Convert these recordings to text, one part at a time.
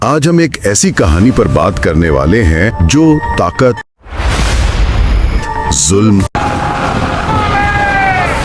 आज हम एक ऐसी कहानी पर बात करने वाले हैं जो ताकत, जुल्म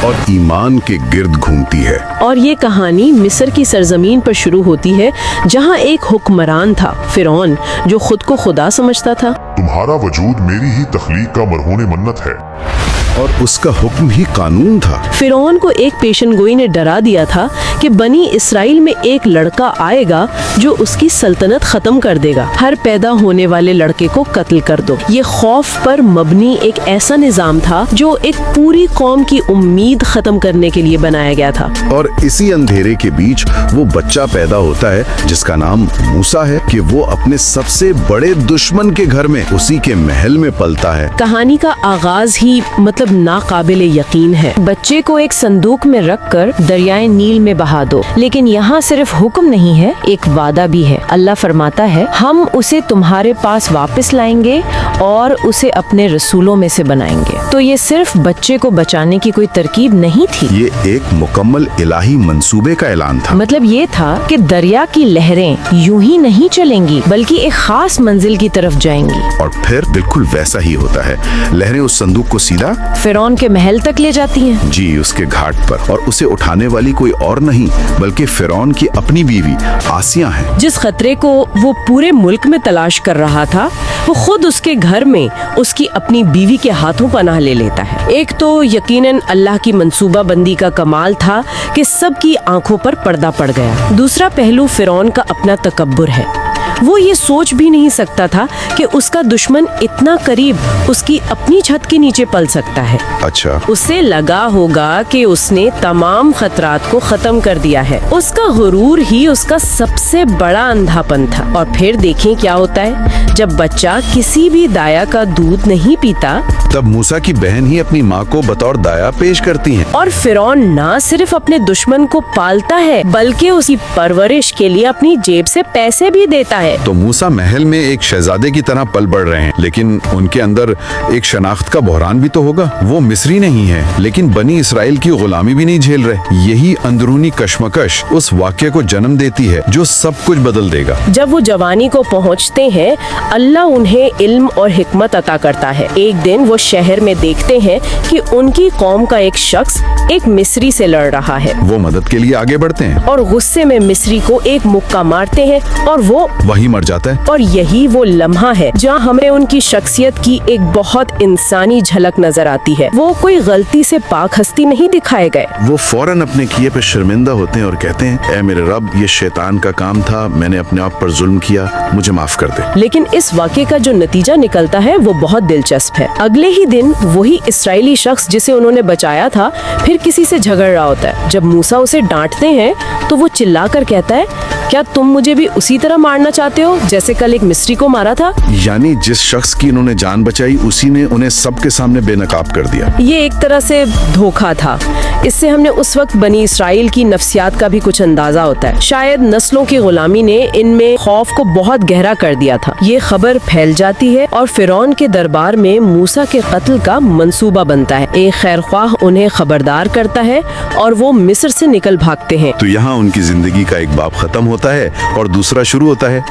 और ईमान के गिर्द घूमती है। और ये कहानी मिस्र की सरजमीन पर शुरू होती है, जहाँ एक हुक्मरान था, फिरौन, जो खुद को खुदा समझता था। तुम्हारा वजूद मेरी ही तख्लीक का मरहून मन्नत है और उसका हुक्म ही कानून था। फिरौन को एक पेशनगोई ने डरा दिया था कि बनी इसराइल में एक लड़का आएगा जो उसकी सल्तनत खत्म कर देगा। हर पैदा होने वाले लड़के को कत्ल कर दो। ये खौफ पर मबनी एक ऐसा निजाम था जो एक पूरी कौम की उम्मीद खत्म करने के लिए बनाया गया था। और इसी अंधेरे के बीच वो बच्चा पैदा होता है जिसका नाम मूसा है कि वो अपने सबसे बड़े दुश्मन के घर में, उसी के महल में पलता है। कहानी का आगाज ही नाकाबिले यकीन है। बच्चे को एक संदूक में रखकर दरियाए नील में बहा दो। लेकिन यहाँ सिर्फ हुक्म नहीं है, एक वादा भी है। अल्लाह फरमाता है, हम उसे तुम्हारे पास वापस लाएंगे और उसे अपने रसूलों में से बनाएंगे। तो ये सिर्फ बच्चे को बचाने की कोई तरकीब नहीं थी, ये एक मुकम्मल इलाही मंसूबे का ऐलान था। मतलब ये था कि दरिया की लहरें यूं ही नहीं चलेंगी, बल्कि एक खास मंजिल की तरफ जाएंगी। और फिर बिल्कुल वैसा ही होता है। लहरें उस संदूक को सीधा फिरौन के महल तक ले जाती हैं। जी, उसके घाट पर। और उसे उठाने वाली कोई और नहीं बल्कि फिरौन की अपनी बीवी आसिया है। जिस खतरे को वो पूरे मुल्क में तलाश कर रहा था, वो खुद उसके घर में उसकी अपनी बीवी के हाथों पनाह ले लेता है। एक तो यकीनन अल्लाह की मंसूबा बंदी का कमाल था कि सबकी आंखों पर पर्दा पड़ गया। दूसरा पहलू फिरौन का अपना तकब्बुर है। वो ये सोच भी नहीं सकता था कि उसका दुश्मन इतना करीब उसकी अपनी छत के नीचे पल सकता है। अच्छा, उसे लगा होगा कि उसने तमाम खतरात को खत्म कर दिया है। उसका गुरूर ही उसका सबसे बड़ा अंधापन था। और फिर देखें क्या होता है, जब बच्चा किसी भी दाया का दूध नहीं पीता, तब मूसा की बहन ही अपनी माँ को बतौर दाया पेश करती हैं। और फिरौन ना सिर्फ अपने दुश्मन को पालता है, बल्कि उसकी परवरिश के लिए अपनी जेब से पैसे भी देता है। तो मूसा महल में एक शहजादे की तरह पल बढ़ रहे हैं, लेकिन उनके अंदर एक शनाख्त का बहरान भी तो होगा। वो मिस्री नहीं है, लेकिन बनी इसराइल की गुलामी भी नहीं झेल रहे। यही अंदरूनी कश्मकश उस वाक्य को जन्म देती है जो सब कुछ बदल देगा। जब वो जवानी को पहुंचते हैं, अल्लाह उन्हें इल्म और हिकमत अता करता है। एक दिन वो शहर में देखते हैं कि उनकी कौम का एक शख्स एक मिस्री से लड़ रहा है। वो मदद के लिए आगे बढ़ते हैं और गुस्से में मिस्री को एक मुक्का मारते हैं और वो वही मर जाता है। और यही वो लम्हा है जहाँ हमें उनकी शख्सियत की एक बहुत इंसानी झलक नजर आती है। वो कोई गलती से पाक हस्ती नहीं दिखाए गए। वो फौरन अपने किए पे शर्मिंदा होते हैं और कहते हैं, ऐ मेरे रब, ये शैतान का काम था, मैंने अपने आप पर जुल्म किया, मुझे माफ कर दे। लेकिन इस वाक़े का जो नतीजा निकलता है वो बहुत दिलचस्प है। अगले ही दिन वही इसराइली शख्स जिसे उन्होंने बचाया था फिर किसी से झगड़ रहा होता है। जब मूसा उसे डांटते हैं तो वो चिल्लाकर कहता है, क्या तुम मुझे भी उसी तरह मारना चाहते हो जैसे कल एक मिस्री को मारा था? यानी जिस शख्स की इन्होंने जान बचाई, उसी ने उन्हें सबके सामने बेनकाब कर दिया। ये एक तरह से धोखा था। इससे हमने उस वक्त बनी इसराइल की नफ्सियात का भी कुछ अंदाजा होता है। शायद नस्लों की गुलामी ने इनमें खौफ को बहुत गहरा कर दिया था। ये खबर फैल जाती है और फिरौन के दरबार में मूसा के कत्ल का मंसूबा बनता है। एक खैरख्वाह उन्हें खबरदार करता है और वो मिस्र से निकल भागते हैं। तो यहाँ उनकी जिंदगी का एक बाब खत्म होता है और दूसरा शुरू होता है।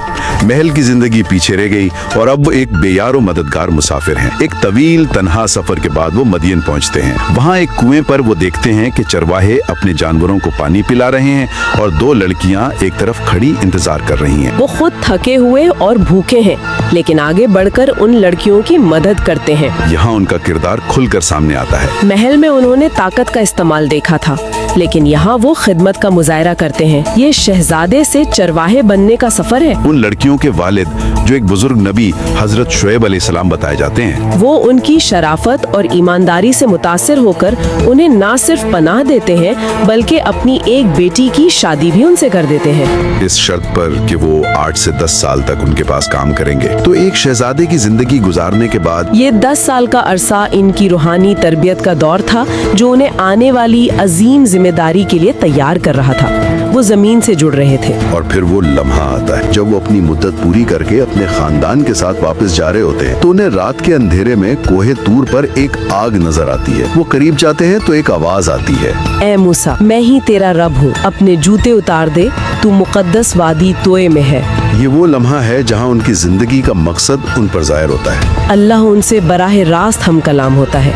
महल की जिंदगी पीछे रह गई और अब वो एक बेयार मददगार मुसाफिर हैं। एक तवील तन्हा सफर के बाद वो मदियन पहुंचते हैं। वहाँ एक कुएं पर वो देखते हैं कि चरवाहे अपने जानवरों को पानी पिला रहे हैं और दो लड़कियां एक तरफ खड़ी इंतजार कर रही हैं। वो खुद थके हुए और भूखे हैं, लेकिन आगे बढ़कर उन लड़कियों की मदद करते हैं। यहाँ उनका किरदार खुलकर सामने आता है। महल में उन्होंने ताकत का इस्तेमाल देखा था, लेकिन यहाँ वो खिदमत का मुजाहरा करते हैं। ये शहजादे से चरवाहे बनने का सफर है। उन लड़कियों के वालिद, जो एक बुजुर्ग नबी हजरत शुएब अलैहिस्सलाम बताए जाते हैं, वो उनकी शराफत और ईमानदारी से मुतासिर होकर उन्हें न सिर्फ पनाह देते हैं, बल्कि अपनी एक बेटी की शादी भी उनसे कर देते हैं, इस शर्त पर कि वो 8 से 10 साल तक उनके पास काम करेंगे। तो एक शहजादे की जिंदगी गुजारने के बाद ये 10 साल का अरसा इनकी रूहानी तरबियत का दौर था, जो उन्हें आने वाली अजीम जिम्मेदारी के लिए तैयार कर रहा था। वो जमीन से जुड़ रहे थे। और फिर वो लम्हा आता है जब वो अपनी मुद्दत पूरी करके अपने खानदान के साथ वापस जा रहे होते हैं तो उन्हें रात के अंधेरे में कोहे तूर पर एक आग नजर आती है। वो करीब जाते हैं तो एक आवाज आती है, ए मूसा, मैं ही तेरा रब हूँ, अपने जूते उतार दे, तू मुकद्दस वादी तोए में है। ये वो लम्हा है जहाँ उनकी जिंदगी का मकसद उन पर जाहिर होता है। अल्लाह उनसे बराह रास्त हम कलाम होता है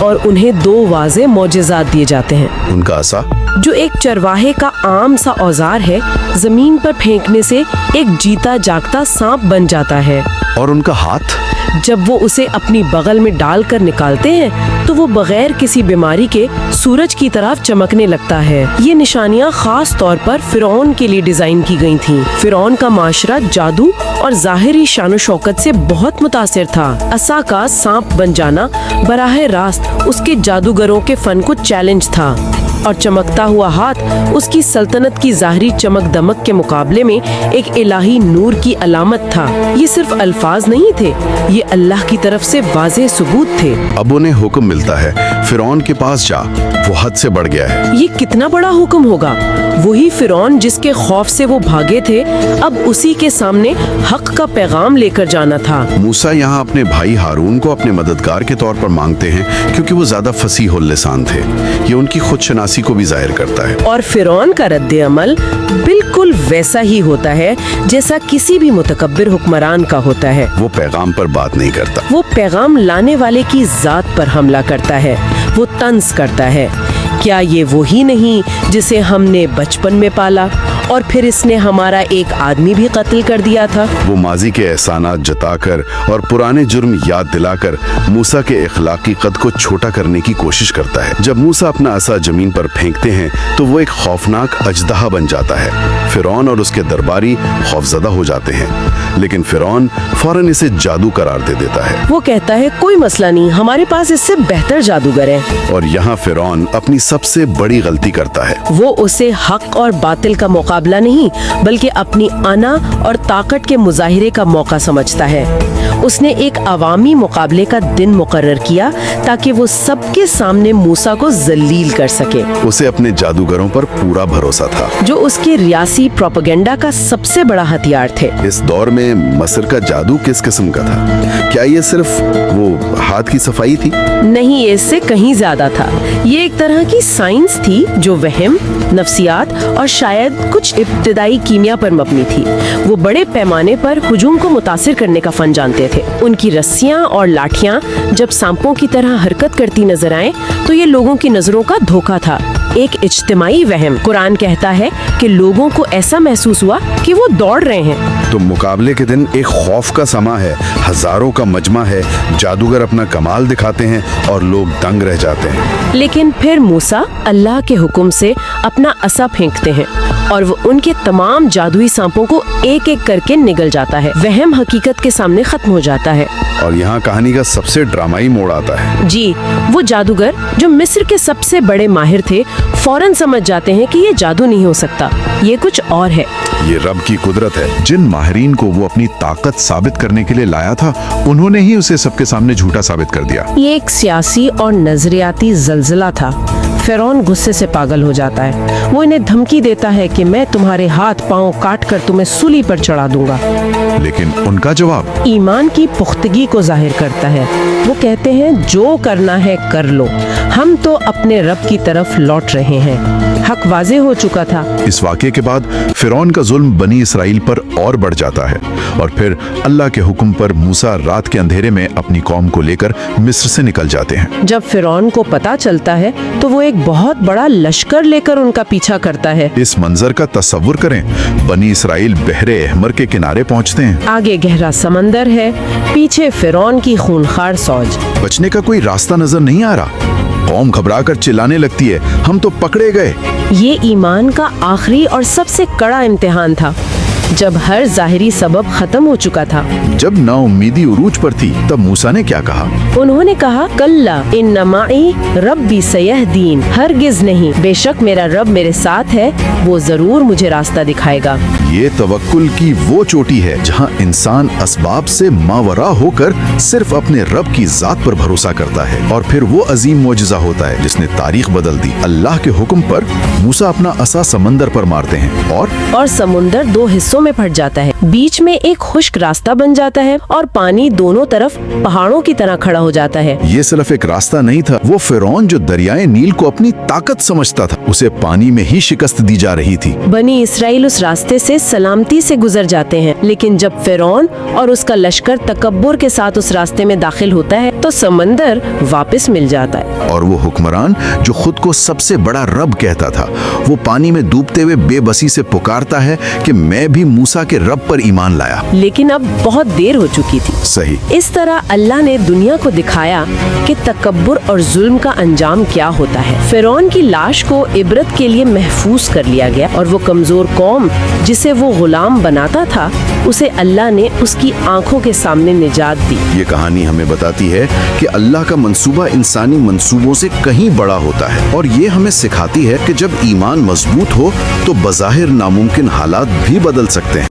और उन्हें 2 वाज़े मौजिज़ात दिए जाते हैं। उनका असा, जो एक चरवाहे का आम सा औजार है, जमीन पर फेंकने से एक जीता जागता सांप बन जाता है। और उनका हाथ, जब वो उसे अपनी बगल में डालकर निकालते हैं तो वो बगैर किसी बीमारी के सूरज की तरफ चमकने लगता है। ये निशानियाँ खास तौर पर फिरौन के लिए डिजाइन की गई थीं। फिरौन का माशरा जादू और ज़ाहिरी शान शौकत से बहुत मुतासिर था। असा का सांप बन जाना बराह रास्त उसके जादूगरों के फन को चैलेंज था और चमकता हुआ हाथ उसकी सल्तनत की ज़ाहिरी चमक दमक के मुकाबले में एक इलाही नूर की अलामत था। ये सिर्फ अल्फाज नहीं थे, ये अल्लाह की तरफ से वाज़ेह सबूत थे। अब उन्हें हुक्म मिलता है, फिरौन के पास जा, वो हद से बढ़ गया है। ये कितना बड़ा हुक्म होगा। वही फिरौन जिसके खौफ से वो भागे थे, अब उसी के सामने हक का पैगाम लेकर जाना था। मूसा यहाँ अपने भाई हारून को अपने मददगार के तौर पर मांगते हैं क्योंकि वो ज्यादा फसीह और लिसान थे। ये उनकी खुदशनासी को भी जाहिर करता है। और फिरौन का रद्द अमल बिल्कुल वैसा ही होता है जैसा किसी भी मुतकब्बिर हुक्मरान का होता है। वो पैगाम पर बात नहीं करता, वो पैगाम लाने वाले की जात पर हमला करता है, वो तंज करता है। क्या ये वही नहीं जिसे हमने बचपन में पाला और फिर इसने हमारा एक आदमी भी कत्ल कर दिया था? वो माजी के एहसानात जताकर और पुराने जुर्म याद दिलाकर मूसा के इखलाकी कद को छोटा करने की कोशिश करता है। जब मूसा अपना असा जमीन पर फेंकते हैं तो वो एक खौफनाक अजदहा बन जाता है। फिरौन और उसके दरबारी खौफजदा हो जाते हैं, लेकिन फिरौन फौरन इसे जादू करार दे देता है। वो कहता है, कोई मसला नहीं, हमारे पास इससे बेहतर जादूगर है। और यहाँ फिरौन अपनी सबसे बड़ी गलती करता है। वो उसे हक और बातिल का मुकाबला नहीं बल्कि अपनी अना और ताकत के मुजाहिरे का मौका समझता है। उसने एक अवामी मुकाबले का दिन मुकर्रर किया ताकि वो सबके सामने मूसा को जलील कर सके। उसे अपने जादूगरों पर पूरा भरोसा था, जो उसके रियासी प्रोपेगेंडा का सबसे बड़ा हथियार थे। इस दौर में मस्र का जादू किस किस्म का था? क्या ये सिर्फ वो हाथ की सफाई थी? नहीं, इससे कहीं ज्यादा था। ये एक तरह की साइंस थी जो वहम, नफ्सियात और शायद कुछ इब्तिदाई कीमिया पर मबनी थी। वो बड़े पैमाने पर हुजूम को मुतासिर करने का फन जानते थे। उनकी रस्सियां और लाठियां जब सांपों की तरह हरकत करती नजर आए तो ये लोगों की नजरों का धोखा था, एक इज्तिमाई वहम। कुरान कहता है कि लोगों को ऐसा महसूस हुआ कि वो दौड़ रहे हैं। तो मुकाबले के दिन एक खौफ का समा है, हजारों का मजमा है, जादूगर अपना कमाल दिखाते हैं और लोग दंग रह जाते हैं। लेकिन फिर मूसा अल्लाह के हुक्म से अपना असा फेंकते हैं और वो उनके तमाम जादुई सांपों को एक एक करके निगल जाता है। वहम हकीकत के सामने खत्म हो जाता है। और यहाँ कहानी का सबसे ड्रामाई मोड़ आता है। जी, वो जादूगर जो मिस्र के सबसे बड़े माहिर थे फौरन समझ जाते हैं कि ये जादू नहीं हो सकता, ये कुछ और है। ये रब की कुदरत है। जिन माहिरीन को वो अपनी ताकत साबित करने के लिए लाया था, उन्होंने ही उसे सबके सामने झूठा साबित कर दिया। ये एक सियासी और नजरियाती जलजिला था। फिरौन गुस्से से पागल हो जाता है। वो इन्हें धमकी देता है कि मैं तुम्हारे हाथ पांव काट कर तुम्हें सूली पर चढ़ा दूंगा। लेकिन उनका जवाब ईमान की पुख्तगी को जाहिर करता है। वो कहते हैं, जो करना है कर लो, हम तो अपने रब की तरफ लौट रहे हैं। हक वाजे हो चुका था। इस वाक़े के बाद फिरौन का जुल्म बनी इसराइल पर और बढ़ जाता है और फिर अल्लाह के हुक्म पर मूसा रात के अंधेरे में अपनी कौम को लेकर मिस्र से निकल जाते हैं। जब फिरौन को पता चलता है तो वो एक बहुत बड़ा लश्कर लेकर उनका पीछा करता है। इस मंजर का तस्वुर करें, बनी इसराइल बहरे अहमर के किनारे पहुंचते हैं। आगे गहरा समंदर है, पीछे फिरौन की खूनखार फौज। बचने का कोई रास्ता नजर नहीं आ रहा। कौम घबराकर चिल्लाने लगती है, हम तो पकड़े गए। ये ईमान का आखिरी और सबसे कड़ा इम्तिहान था। जब हर ज़ाहिरी सबब खत्म हो चुका था। जब नाउम्मीदी उरूज पर थी तब मूसा ने क्या कहा? उन्होंने कहा, कल्ला इन्ना माई रब्बी सयहदीन, हरगिज नहीं, बेशक मेरा रब मेरे साथ है, वो जरूर मुझे रास्ता दिखाएगा। ये तवक्कुल की वो चोटी है जहाँ इंसान असबाब से मावरा होकर सिर्फ अपने रब की जात पर भरोसा करता है, और फिर वो अजीम मोजज़ा होता है जिसने तारीख बदल दी। अल्लाह के हुक्म पर मूसा अपना असा समंदर पर मारते हैं और समुंदर दो हिस्सों में फट जाता है, बीच में एक खुश्क रास्ता बन जाता है और पानी दोनों तरफ पहाड़ों की तरह खड़ा हो जाता है। ये सिर्फ एक रास्ता नहीं था, वो फिरौन जो दरियाए नील को अपनी ताकत समझता था, उसे पानी में ही शिकस्त दी जा रही थी। बनी इसराइल उस रास्ते से सलामती से गुजर जाते हैं, लेकिन जब फिरौन और उसका लश्कर तकब्बुर के साथ उस रास्ते में दाखिल होता है तो समंदर वापस मिल जाता है। और वो हुक्मरान जो खुद को सबसे बड़ा रब कहता था, वो पानी में डूबते हुए बेबसी से पुकारता है कि मैं भी मूसा के रब पर ईमान लाया। लेकिन अब बहुत देर हो चुकी थी। सही। इस तरह अल्लाह ने दुनिया को दिखाया कि तकब्बुर और जुल्म का अंजाम क्या होता है। फिरौन की लाश को इबरत के लिए महफूज कर लिया गया और वो कमजोर कौम जिसे वो गुलाम बनाता था, उसे अल्लाह ने उसकी आंखों के सामने निजात दी। ये कहानी हमें बताती है कि अल्लाह का मंसूबा इंसानी मंसूबों से कहीं बड़ा होता है, और ये हमें सिखाती है कि जब ईमान मजबूत हो तो बज़ाहिर नामुमकिन हालात भी बदल सकते हैं।